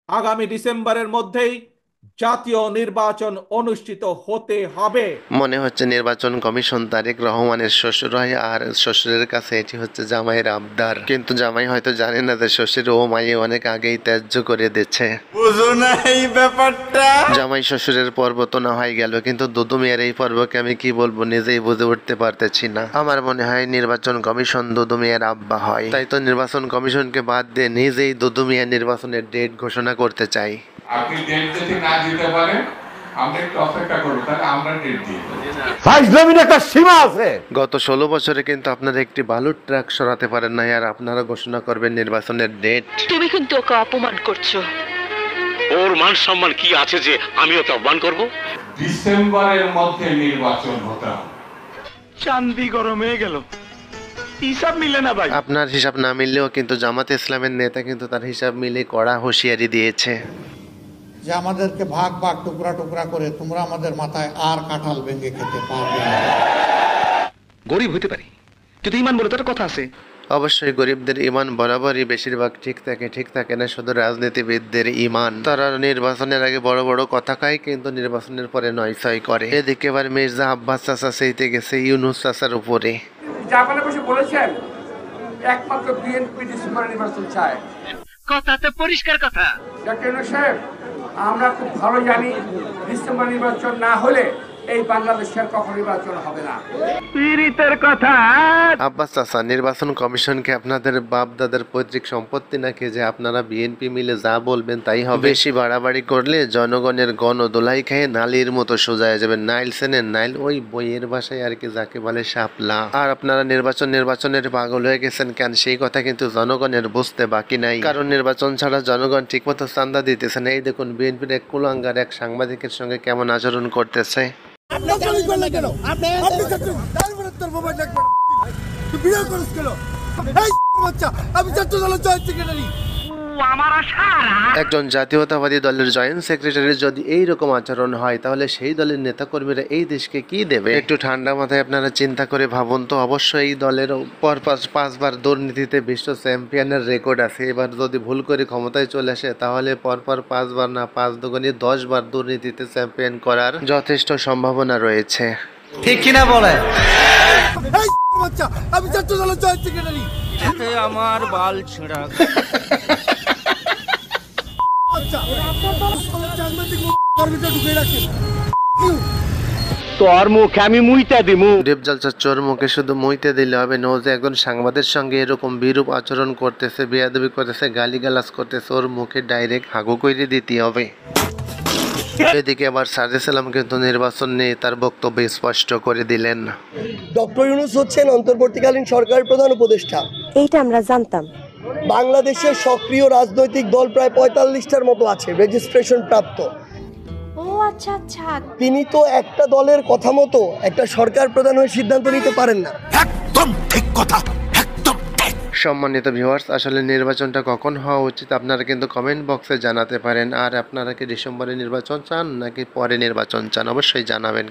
আগামী ডিসেম্বরের মধ্যেই জাতীয় নির্বাচন অনুষ্ঠিত হতে হবে। মনে হচ্ছে নির্বাচন কমিশন তারেক রহমানের শ্বশুর হয়, আর শ্বশুরের কাছে এটি হচ্ছে জামাইয়ের আবদার। কিন্তু জামাই হয়তো জানে না যে শ্বশুর ও মাইয়ে অনেক আগেই ত্যায্য করে দিচ্ছে। বুঝো না এই ব্যাপারটা। জামাই শ্বশুরের পর্ব তো না হয় গেল, কিন্তু দুদু মিয়ার এই পর্বকে আমি কি বলবো নিজেই বুঝে উঠতে পারতেছি না। আমার মনে হয় নির্বাচন কমিশন দুদু মিয়ার আব্বা হয়, তাই তো নির্বাচন কমিশনকে বাদ দিয়ে নিজেই দুদু মিয়া নির্বাচনের ডেট ঘোষণা করতে চাই। আপনি ডেট যদি না দিতে পারেন আমরা একটু অপেক্ষা করবো, তাহলে আমরা ডেট দিয়ে ফাইজলামির একটা সীমা আছে। গত 16 বছরে কিন্তু আপনারা একটি বালুর ট্রাক সরাতে পারেন না, আর আপনারা ঘোষণা করবেন নির্বাচনের ডেট। তুমি কিন্তু ওকে অপমান করছো। ওর মান সম্মান কি আছে যে আমি ওকে অপমান করব? ডিসেম্বরের মধ্যে নির্বাচন হতে হবে। চান্দি গরম হয়ে গেল, হিসাব মিলে না ভাই। আপনার হিসাব না মিললেও কিন্তু জামাতে ইসলামের নেতা কিন্তু তার হিসাব মিলে কড়া হুঁশিয়ারি দিয়েছে যে আমাদেরকে ভাগ ভাগ টুকরা টুকরা করে তোমরা আমাদের মাথায় আর কাঁঠাল ভেঙে খেতে পারবে না। গরিব হইতে পারি, কিন্তু ইমান বলে তার কথা আছে। অবশ্যই গরিবদের ইমান বরাবরই বেশিরভাগ ঠিক থাকে না, শুধু রাজনীতিবিদদের ইমান। তারা নির্বাচনের আগে বড় বড় কথা কয়, কিন্তু নির্বাচনের পরে নয় ছয় করে। এদিকে এবার মির্জা আব্বাস চাচা সেইতে গেছে ইউনুস চাচার উপরে। জাপানে বসে বলেছেন একমাত্র বিএনপি ডিসেম্বর নির্বাচন চায়। কথাতে পরিষ্কার কথা। ডক্টর ইউনূস সাহেব, আমরা খুব ভালো জানি ডিসেম্বর নির্বাচন না হলে এই বাংলাদেশের কখন নির্বাচন হবে না। পীড়িতের কথা। আব্বাস চাচা, নির্বাচন কমিশনকে আপনাদের বাপ দাদার পৈতৃক সম্পত্তি নাকি যে আপনারা বিএনপি মিলে যা বলবেন তাই হবে? বেশি বাড়াবাড়ি করলে জনগণের গণ দোলাই খেয়ে নালির মতো সোজায় যাবে। নাইল সেনের নাইল, ওই বইয়ের ভাষায় আর কি, যাকে বলে শাপলা। আর আপনারা নির্বাচনের পাগল হয়ে গেছেন কেন, সেই কথা কিন্তু জনগণের বুঝতে বাকি নাই। কারণ নির্বাচন ছাড়া জনগণ ঠিকমতো চান্দা দিতেছে না। এই দেখুন বিএনপির এক কুলাঙ্গার এক সাংবাদিকের সঙ্গে কেমন আচরণ করতেছে। একজন জাতীয়তাবাদী দলের জয়েন্ট সেক্রেটারি যদি এইরকম আচরণ হয়, তাহলে সেই দলের নেতাকর্মীরা এই দেশকে কি দেবে? একটু ঠান্ডা মাথায় আপনারা চিন্তা করে ভাবুন তো। অবশ্যই এই দলের পর পাঁচবার দুর্নীতিতে বিশ্ব চ্যাম্পিয়নের রেকর্ড আছে। এবার যদি ভুল করে ক্ষমতায় চলে আসে, তাহলে পরপর 5 বার না 5 দুগুণে 10 বার দুর্নীতিতে চ্যাম্পিয়ন করার যথেষ্ট সম্ভাবনা রয়েছে। ঠিক কিনা বলে? আমি জাতীয় দলের জয়েন্ট সেক্রেটারি। আমার বাল ছেঁড়া। তোর মুখে আমি মুইতা দিমু। ডিপজল চোর মুখে শুধু মুইতে দিলে হবে না, যে একজন সাংবাদিকের সঙ্গে এরকম বিরূপ আচরণ করতেছে, বেয়াদবি করতেছে, গালিগালাজ করতেছে, ওর মুখে ডাইরেক্ট হাগু করে দিতে হবে। এদিকে আবার সাজে সালাম কিন্তু নির্বাচন নিয়ে তার বক্তব্য স্পষ্ট করে দিলেন। ডক্টর ইউনূস হচ্ছেন অন্তর্বর্তীকালীন সরকারের প্রধান উপদেষ্টা। এইটা আমরা জানতাম। বাংলাদেশের সক্রিয় রাজনৈতিক দল প্রায় 45টার মতো আছে রেজিস্ট্রেশন প্রাপ্ত। ও আচ্ছা আচ্ছা। তিনি তো একটা দলের কথা মতো একটা সরকার প্রধান হয়ে সিদ্ধান্ত নিতে পারেন না। একদম ঠিক কথা, একদম ঠিক। সম্মানিত ভিউয়ার্স, আসলে নির্বাচনটা কখন হওয়া উচিত আপনারা কিন্তু কমেন্ট বক্সে জানাতে পারেন। আর আপনারা কি ডিসেম্বরে নির্বাচন চান নাকি পরে নির্বাচন চান, অবশ্যই জানাবেন।